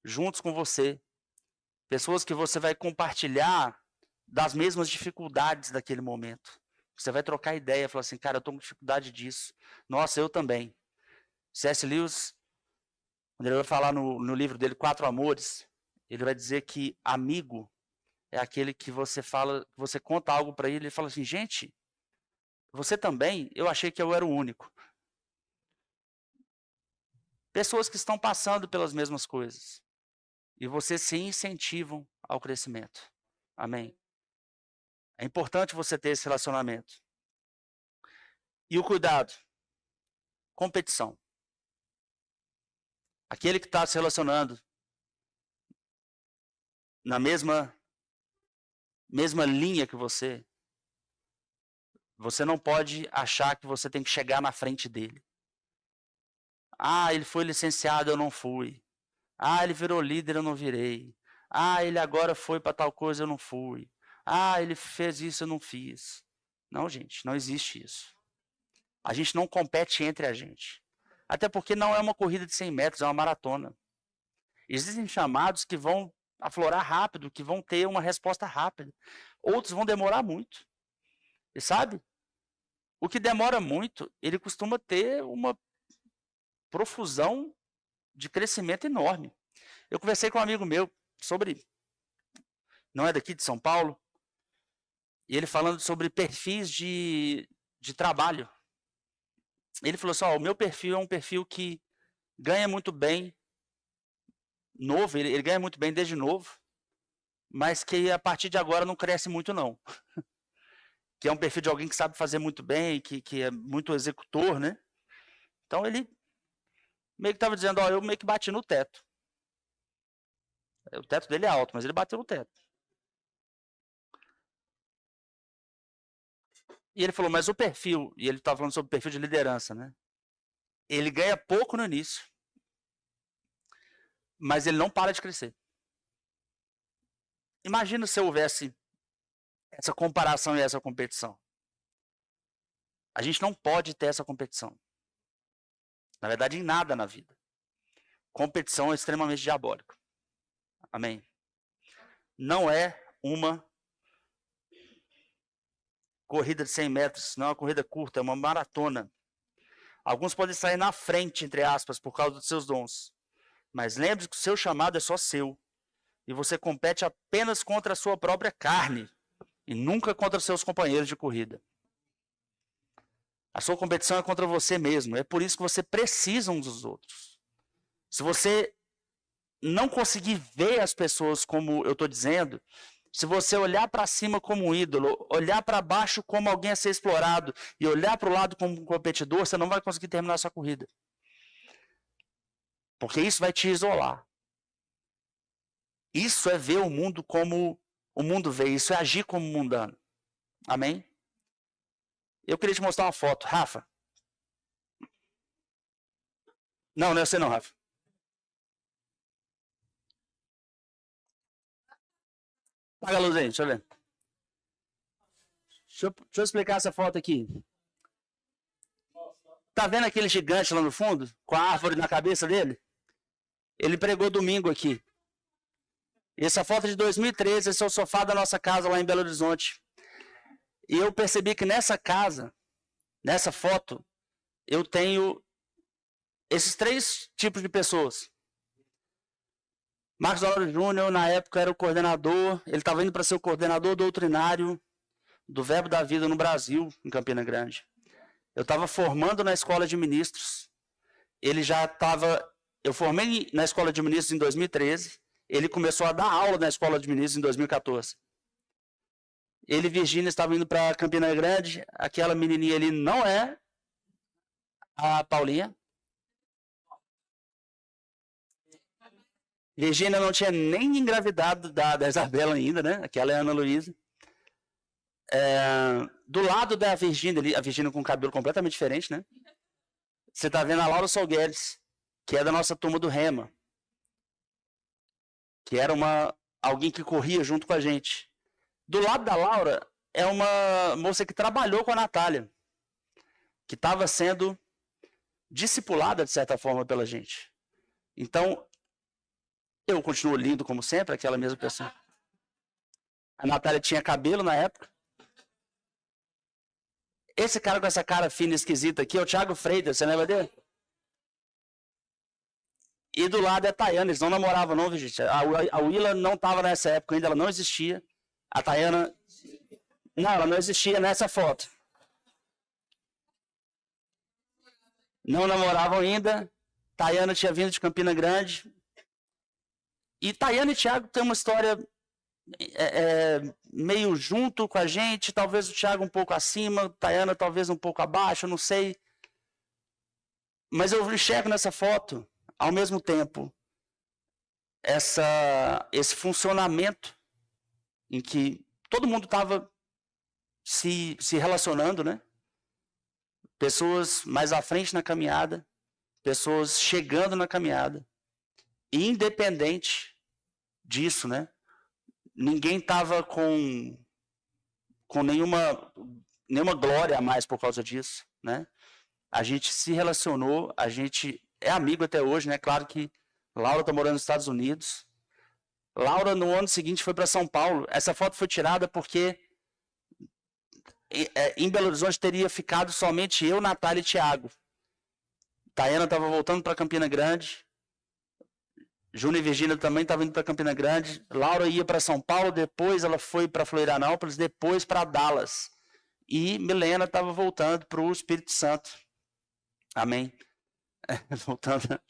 juntos com você, pessoas que você vai compartilhar das mesmas dificuldades daquele momento. Você vai trocar ideia, falar assim, cara, eu estou com dificuldade disso. Nossa, eu também. C.S. Lewis, quando ele vai falar no livro dele, 4 Amores, ele vai dizer que amigo é aquele que você fala, você conta algo para ele, ele fala assim, gente, você também? Eu achei que eu era o único. Pessoas que estão passando pelas mesmas coisas. E vocês se incentivam ao crescimento. Amém? É importante você ter esse relacionamento. E o cuidado. Competição. Aquele que está se relacionando na mesma linha que você não pode achar que você tem que chegar na frente dele. Ah, ele foi licenciado, eu não fui. Ah, ele virou líder, eu não virei. Ah, ele agora foi para tal coisa, eu não fui. Ah, ele fez isso, eu não fiz. Não, gente, não existe isso. A gente não compete entre a gente. Até porque não é uma corrida de 100 metros, é uma maratona. Existem chamados que vão aflorar rápido, que vão ter uma resposta rápida. Outros vão demorar muito. E sabe? O que demora muito, ele costuma ter uma profusão de crescimento enorme. Eu conversei com um amigo meu sobre, não é daqui de São Paulo, e ele falando sobre perfis de trabalho. Ele falou assim, o meu perfil é um perfil que ganha muito bem, novo, ele ganha muito bem desde novo, mas que a partir de agora não cresce muito não. Que é um perfil de alguém que sabe fazer muito bem, que é muito executor, né? Então ele meio que estava dizendo, eu meio que bati no teto. O teto dele é alto, mas ele bateu no teto. E ele falou, mas o perfil, e ele estava falando sobre o perfil de liderança, né? Ele ganha pouco no início, mas ele não para de crescer. Imagina se houvesse essa comparação e essa competição. A gente não pode ter essa competição. Na verdade, em nada na vida. Competição é extremamente diabólica. Amém? Não é uma corrida de 100 metros, não é uma corrida curta, é uma maratona. Alguns podem sair na frente, entre aspas, por causa dos seus dons. Mas lembre-se que o seu chamado é só seu. E você compete apenas contra a sua própria carne. E nunca contra seus companheiros de corrida. A sua competição é contra você mesmo. É por isso que você precisa uns dos outros. Se você não conseguir ver as pessoas como eu estou dizendo, se você olhar para cima como um ídolo, olhar para baixo como alguém a ser explorado e olhar para o lado como um competidor, você não vai conseguir terminar a sua corrida. Porque isso vai te isolar. Isso é ver o mundo como o mundo vê, isso é agir como mundano. Amém? Eu queria te mostrar uma foto. Rafa. Não é você não, Rafa. Apaga a luz aí, deixa eu ver. Deixa eu explicar essa foto aqui. Tá vendo aquele gigante lá no fundo? Com a árvore na cabeça dele? Ele pregou domingo aqui. Essa foto é de 2013, esse é o sofá da nossa casa lá em Belo Horizonte. E eu percebi que nessa casa, nessa foto, eu tenho esses 3 tipos de pessoas. Marcos Honório Júnior, na época, era o coordenador, ele estava indo para ser o coordenador doutrinário do Verbo da Vida no Brasil, em Campina Grande. Eu estava formando na escola de ministros. Ele já estava... Eu formei na escola de ministros em 2013. Ele começou a dar aula na escola de ministros em 2014. Ele e Virgínia estavam indo para Campina Grande. Aquela menininha ali não é a Paulinha. Virgínia não tinha nem engravidado da Isabela ainda, né? Aquela é a Ana Luísa. Do lado da Virgínia ali, a Virgínia com um cabelo completamente diferente, né? Você está vendo a Laura Solgueres, que é da nossa turma do Rema, que era alguém que corria junto com a gente. Do lado da Laura é uma moça que trabalhou com a Natália, que estava sendo discipulada, de certa forma, pela gente. Então, eu continuo lindo, como sempre, aquela mesma pessoa. A Natália tinha cabelo na época. Esse cara com essa cara fina e esquisita aqui é o Thiago Freitas, você lembra dele? E do lado é a Tayana, eles não namoravam não, gente. A Willa não estava nessa época ainda, ela não existia. A Tayana... Não, ela não existia nessa foto. Não namoravam ainda. Tayana tinha vindo de Campina Grande. E Tayana e Thiago têm uma história meio junto com a gente. Talvez o Thiago um pouco acima, Tayana talvez um pouco abaixo, eu não sei. Mas eu enxergo nessa foto, ao mesmo tempo, esse funcionamento em que todo mundo estava se relacionando, né? Pessoas mais à frente na caminhada, pessoas chegando na caminhada. E independente disso, né? Ninguém estava com nenhuma glória a mais por causa disso, né? A gente se relacionou, a gente é amigo até hoje, né? Claro que Laura está morando nos Estados Unidos. Laura, no ano seguinte, foi para São Paulo. Essa foto foi tirada porque em Belo Horizonte teria ficado somente eu, Natália e Thiago. Tayana estava voltando para Campina Grande. Júnior e Virgínia também estavam indo para Campina Grande. Laura ia para São Paulo, depois ela foi para Florianópolis, depois para Dallas. E Milena estava voltando para o Espírito Santo. Amém. Voltando.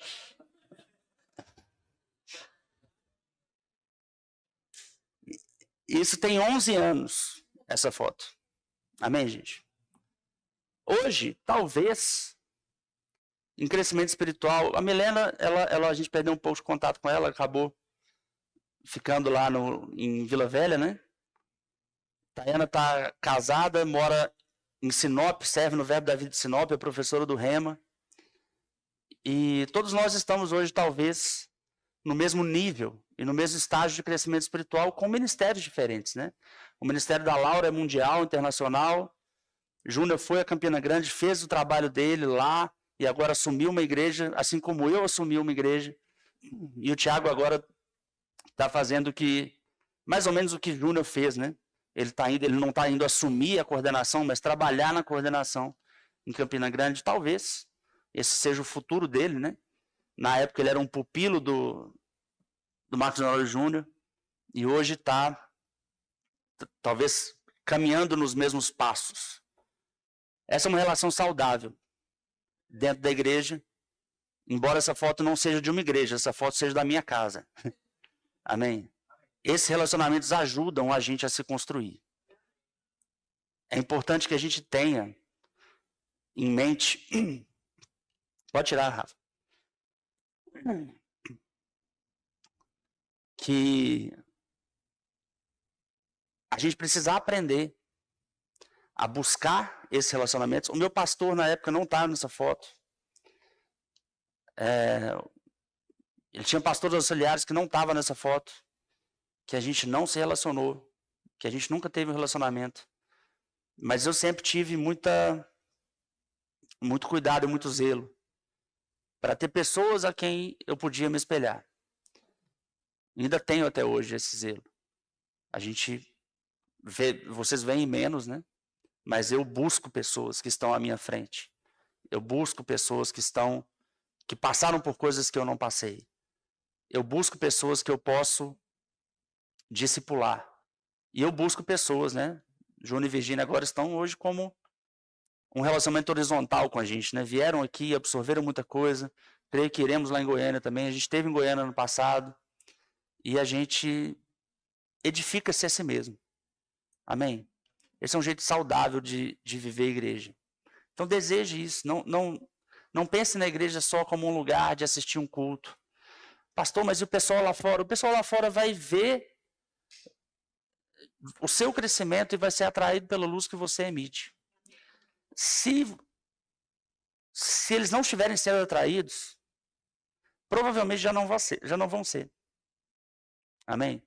Isso tem 11 anos, essa foto. Amém, gente? Hoje, talvez, em crescimento espiritual, a Milena, a gente perdeu um pouco de contato com ela, acabou ficando lá em Vila Velha, né? Tayana está casada, mora em Sinop, serve no Verbo da Vida de Sinop, é professora do Rema. E todos nós estamos hoje, talvez, no mesmo nível e no mesmo estágio de crescimento espiritual, com ministérios diferentes, né? O ministério da Laura é mundial, internacional. Júnior foi a Campina Grande, fez o trabalho dele lá e agora assumiu uma igreja, assim como eu assumi uma igreja. E o Thiago agora está fazendo mais ou menos o que Júnior fez, né? Ele não está indo assumir a coordenação, mas trabalhar na coordenação em Campina Grande. Talvez esse seja o futuro dele, né? Na época ele era um pupilo do Marcos Honório Júnior e hoje está, talvez, caminhando nos mesmos passos. Essa é uma relação saudável dentro da igreja, embora essa foto não seja de uma igreja, essa foto seja da minha casa. Amém? Esses relacionamentos ajudam a gente a se construir. É importante que a gente tenha em mente... Pode tirar, Rafa. Que a gente precisa aprender a buscar esses relacionamentos. O meu pastor, na época, não estava nessa foto. Ele tinha pastores auxiliares que não estavam nessa foto, que a gente não se relacionou, que a gente nunca teve um relacionamento. Mas eu sempre tive muito cuidado e muito zelo para ter pessoas a quem eu podia me espelhar. Ainda tenho até hoje esse zelo. A gente vocês veem menos, né? Mas eu busco pessoas que estão à minha frente. Eu busco pessoas que passaram por coisas que eu não passei. Eu busco pessoas que eu posso discipular. E eu busco pessoas, né? Júnior e Virgínia agora estão hoje como um relacionamento horizontal com a gente, né? Vieram aqui, absorveram muita coisa. Creio que iremos lá em Goiânia também. A gente esteve em Goiânia no passado. E a gente edifica-se a si mesmo. Amém? Esse é um jeito saudável de viver a igreja. Então deseje isso. Não pense na igreja só como um lugar de assistir um culto. Pastor, mas e o pessoal lá fora? O pessoal lá fora vai ver o seu crescimento e vai ser atraído pela luz que você emite. Se se eles não estiverem sendo atraídos, provavelmente já não vão ser. Amém?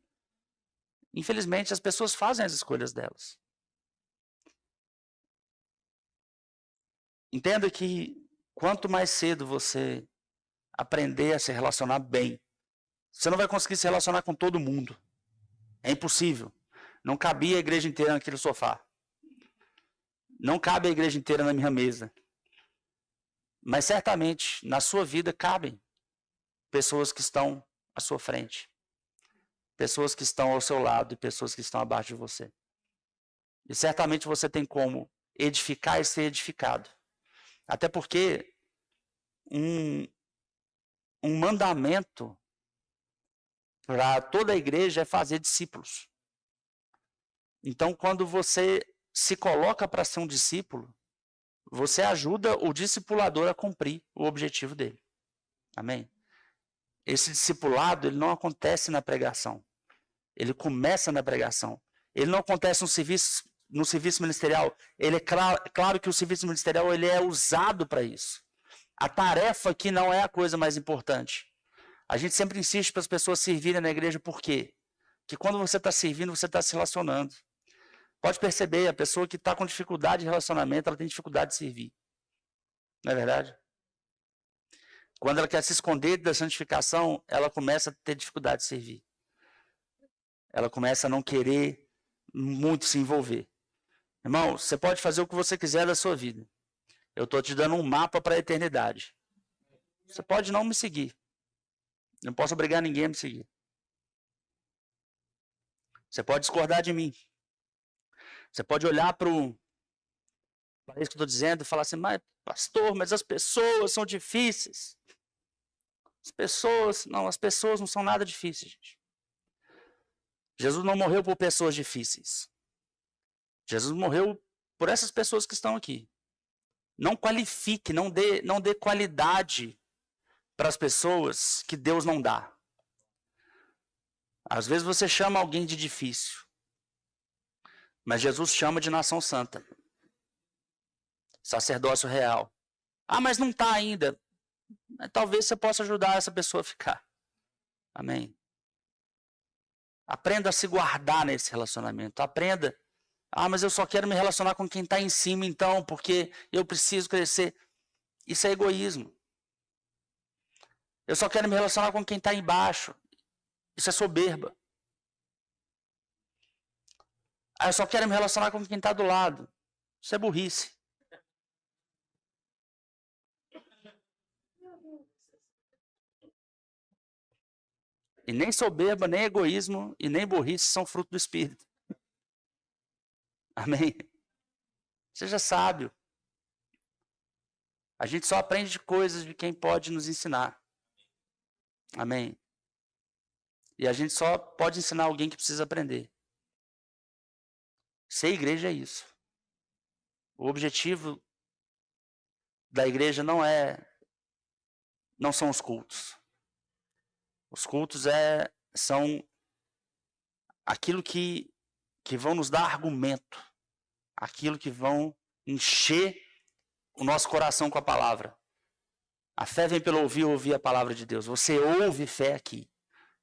Infelizmente, as pessoas fazem as escolhas delas. Entenda que quanto mais cedo você aprender a se relacionar bem, você não vai conseguir se relacionar com todo mundo. É impossível. Não cabia a igreja inteira naquele sofá. Não cabe a igreja inteira na minha mesa. Mas certamente, na sua vida, cabem pessoas que estão à sua frente. Pessoas que estão ao seu lado e pessoas que estão abaixo de você. E certamente você tem como edificar e ser edificado. Até porque um mandamento para toda a igreja é fazer discípulos. Então, quando você se coloca para ser um discípulo, você ajuda o discipulador a cumprir o objetivo dele. Amém? Esse discipulado, ele não acontece na pregação. Ele começa na pregação. Ele não acontece no serviço ministerial. Ele é claro que o serviço ministerial ele é usado para isso. A tarefa aqui não é a coisa mais importante. A gente sempre insiste para as pessoas servirem na igreja, por quê? Porque quando você está servindo, você está se relacionando. Pode perceber, a pessoa que está com dificuldade de relacionamento, ela tem dificuldade de servir. Não é verdade? Quando ela quer se esconder da santificação, ela começa a ter dificuldade de servir. Ela começa a não querer muito se envolver. Irmão, você pode fazer o que você quiser da sua vida. Eu estou te dando um mapa para a eternidade. Você pode não me seguir. Não posso obrigar ninguém a me seguir. Você pode discordar de mim. Você pode olhar para isso que eu estou dizendo e falar assim, mas pastor, mas as pessoas são difíceis. As pessoas não são nada difíceis, gente. Jesus não morreu por pessoas difíceis. Jesus morreu por essas pessoas que estão aqui. Não qualifique, não dê qualidade para as pessoas que Deus não dá. Às vezes você chama alguém de difícil, mas Jesus chama de nação santa. Sacerdócio real. Ah, mas não está ainda. Talvez você possa ajudar essa pessoa a ficar. Amém? Aprenda a se guardar nesse relacionamento. Aprenda. Ah, mas eu só quero me relacionar com quem está em cima, então, porque eu preciso crescer. Isso é egoísmo. Eu só quero me relacionar com quem está embaixo. Isso é soberba. Ah, eu só quero me relacionar com quem está do lado. Isso é burrice. E nem soberba, nem egoísmo e nem burrice são fruto do Espírito. Amém? Seja sábio. A gente só aprende coisas de quem pode nos ensinar. Amém? E a gente só pode ensinar alguém que precisa aprender. Ser igreja é isso. O objetivo da igreja não são os cultos. Os cultos são aquilo que vão nos dar argumento, aquilo que vão encher o nosso coração com a palavra. A fé vem pelo ouvir a palavra de Deus. Você ouve fé aqui.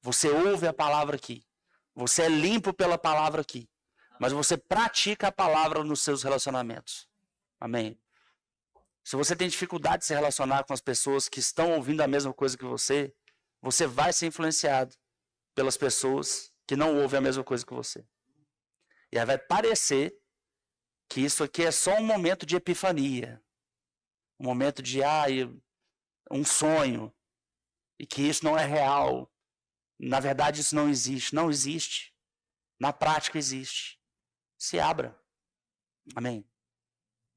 Você ouve a palavra aqui. Você é limpo pela palavra aqui. Mas você pratica a palavra nos seus relacionamentos. Amém? Se você tem dificuldade de se relacionar com as pessoas que estão ouvindo a mesma coisa que você vai ser influenciado pelas pessoas que não ouvem a mesma coisa que você. E aí vai parecer que isso aqui é só um momento de epifania. Um momento de, um sonho. E que isso não é real. Na verdade, isso não existe. Não existe. Na prática, existe. Se abra. Amém?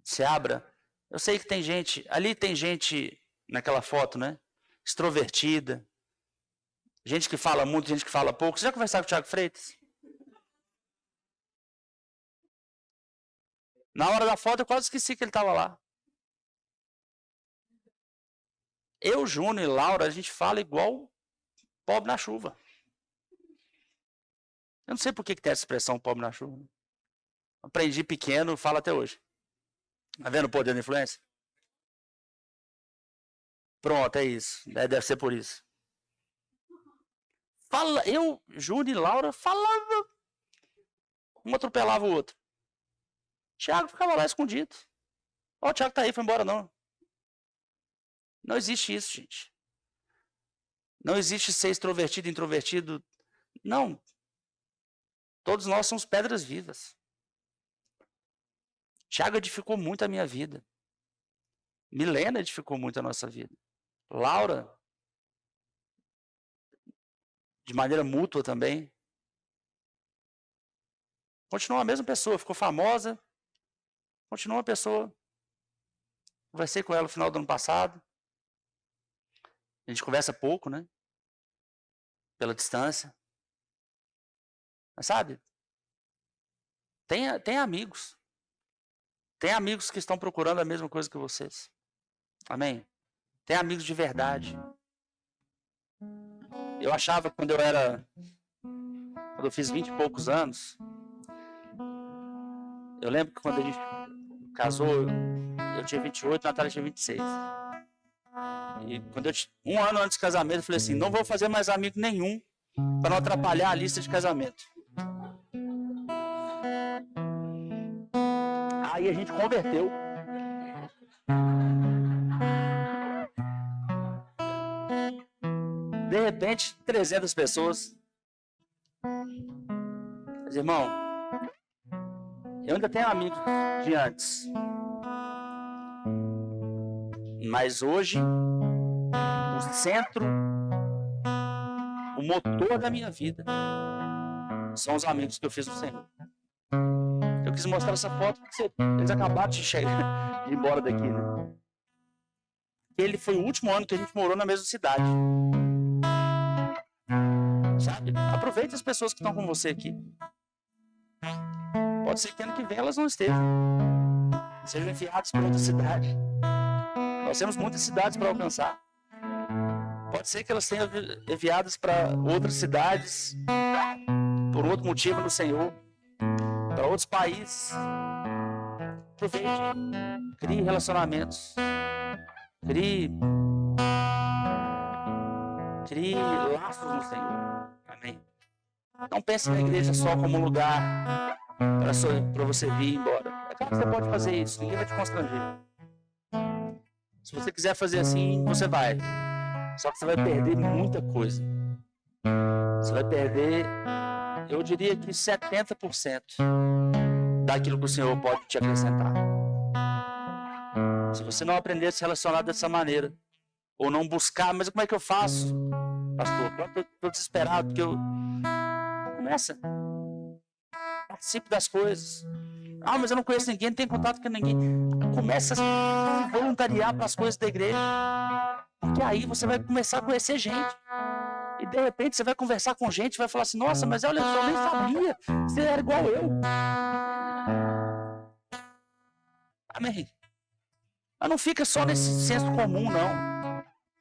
Se abra. Eu sei que tem gente, ali tem gente naquela foto, né? Extrovertida. Gente que fala muito, gente que fala pouco. Você já conversou com o Thiago Freitas? Na hora da foto eu quase esqueci que ele estava lá. Eu, Júnior e Laura, a gente fala igual pobre na chuva. Eu não sei por que tem essa expressão pobre na chuva. Aprendi pequeno, falo até hoje. Tá vendo o poder da influência? Pronto, é isso. Deve ser por isso. Eu, Júnior e Laura, falava. Um atropelava o outro. Tiago ficava lá escondido. Ó, o Tiago tá aí, foi embora não. Não existe isso, gente. Não existe ser extrovertido, introvertido. Não. Todos nós somos pedras vivas. Tiago edificou muito a minha vida. Milena edificou muito a nossa vida. Laura, de maneira mútua também. Continua a mesma pessoa, ficou famosa. Continua uma pessoa. Conversei com ela no final do ano passado. A gente conversa pouco, né? Pela distância. Mas sabe? Tem amigos. Tem amigos que estão procurando a mesma coisa que vocês. Amém? Tem amigos de verdade. Eu achava quando eu fiz 20 e poucos anos, eu lembro que quando a gente casou, eu tinha 28, a Natália tinha 26. E quando um ano antes do casamento, eu falei assim, não vou fazer mais amigo nenhum para não atrapalhar a lista de casamento. Aí a gente converteu. De repente, 300 pessoas. Mas, irmão, eu ainda tenho amigos de antes. Mas hoje, o centro, o motor da minha vida são os amigos que eu fiz no Senhor. Eu quis mostrar essa foto porque eles acabaram de ir embora daqui, né? Ele foi o último ano que a gente morou na mesma cidade. Sabe? Aproveite as pessoas que estão com você aqui. Pode ser que ano que vem elas não estejam. Sejam enviadas para outra cidade. Nós temos muitas cidades para alcançar. Pode ser que elas tenham enviadas para outras cidades por outro motivo no Senhor, para outros países. Aproveite, crie relacionamentos, crie laços no Senhor. Amém. Não pense na igreja só como um lugar para você vir embora. É claro que você pode fazer isso, ninguém vai te constranger. Se você quiser fazer assim, você vai. Só que você vai perder muita coisa. Você vai perder, eu diria que 70% daquilo que o Senhor pode te acrescentar. Se você não aprender a se relacionar dessa maneira, ou não buscar, mas como é que eu faço, pastor? Eu estou desesperado, porque eu... Começa. Participe das coisas. Ah, mas eu não conheço ninguém, não tenho contato com ninguém. Começa a se voluntariar para as coisas da igreja. Porque aí você vai começar a conhecer gente. E de repente você vai conversar com gente e vai falar assim, nossa, mas olha só, eu nem sabia. Você era igual eu. Amém. Mas não fica só nesse senso comum, não.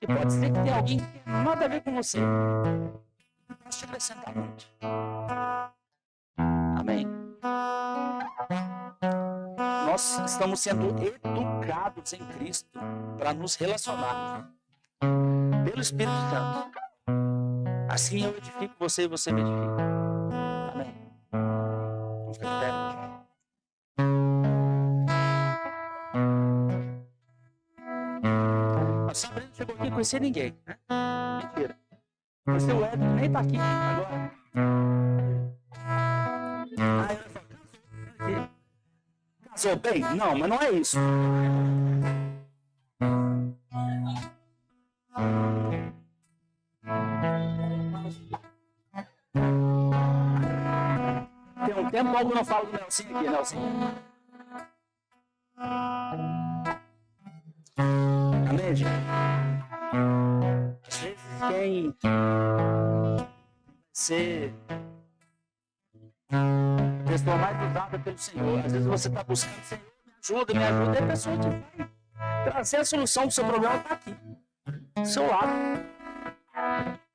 E pode ser que tenha alguém que tem nada a ver com você. Posso te acrescentar muito. Amém. Nós estamos sendo educados em Cristo para nos relacionar pelo Espírito Santo. Assim eu edifico você e você me edifica. Amém. Vamos ficar de pé. A Sabrina chegou aqui e conhecia ninguém, né? Mentira. Conheceu o Edson, nem tá aqui agora. Aí eu falo, casou bem? Não, mas não é isso. Tem um tempo que eu não falo do Nelsinho aqui, Nelsinho. Amém, gente? Às vezes quem ser pessoa mais usada pelo Senhor, às vezes você está buscando, Senhor, me ajuda, e a pessoa que vai trazer a solução do seu problema está aqui, do seu lado.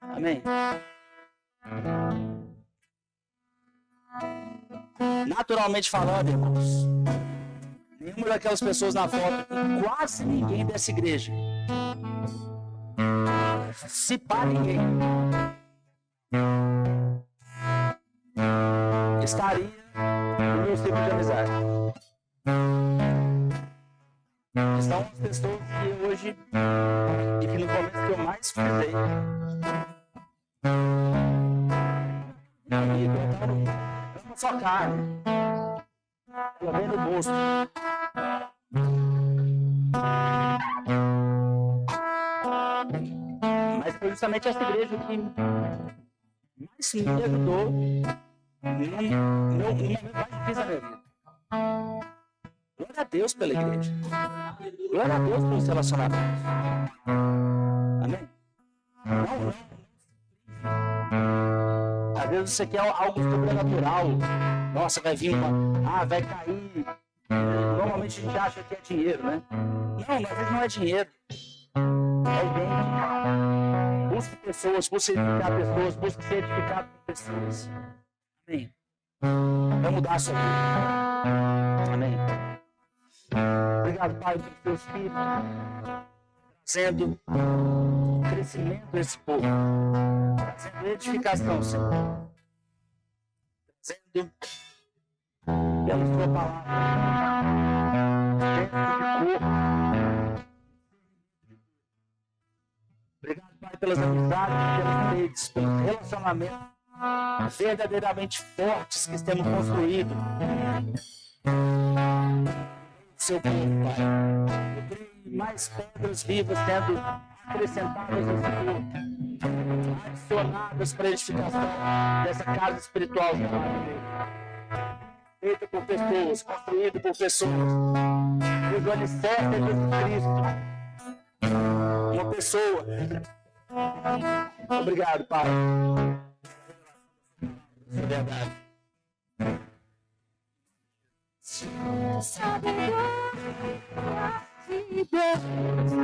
Amém? Naturalmente falando, irmãos, nenhuma daquelas pessoas na foto, quase ninguém dessa igreja, se para ninguém, estaria no meu ciclo de amizade. São as pessoas que hoje, e que no momento que eu mais frisei, eu não só carne, ela vem no bolso. Mas foi justamente essa igreja que mais me ajudou no momento mais difícil da minha vida. Glória a Deus pela igreja. Glória a Deus pelos relacionamentos. Amém? Não. Às vezes você quer algo sobrenatural. Nossa, vai vir vai cair. Normalmente a gente acha que é dinheiro, né? Não, às vezes não é dinheiro. É gente. Busque pessoas, busque edificar pessoas, busque ser edificado por pessoas. Amém? Vai mudar a sua vida. Amém? Obrigado, Pai, pelo teu Espírito, trazendo crescimento desse povo, trazendo edificação, Senhor, trazendo pela sua palavra, dentro de corpo. Obrigado, Pai, pelas amizades, pelas redes, pelos relacionamentos verdadeiramente fortes que temos construído. Seu povo, Pai. Eu creio mais pedras vivas sendo acrescentadas nesse povo, adicionadas para a edificação dessa casa espiritual. Feita por pessoas, construída por pessoas. O alicerce é Jesus Cristo. Uma pessoa. Obrigado, Pai. É verdade. Sabedoria de Deus.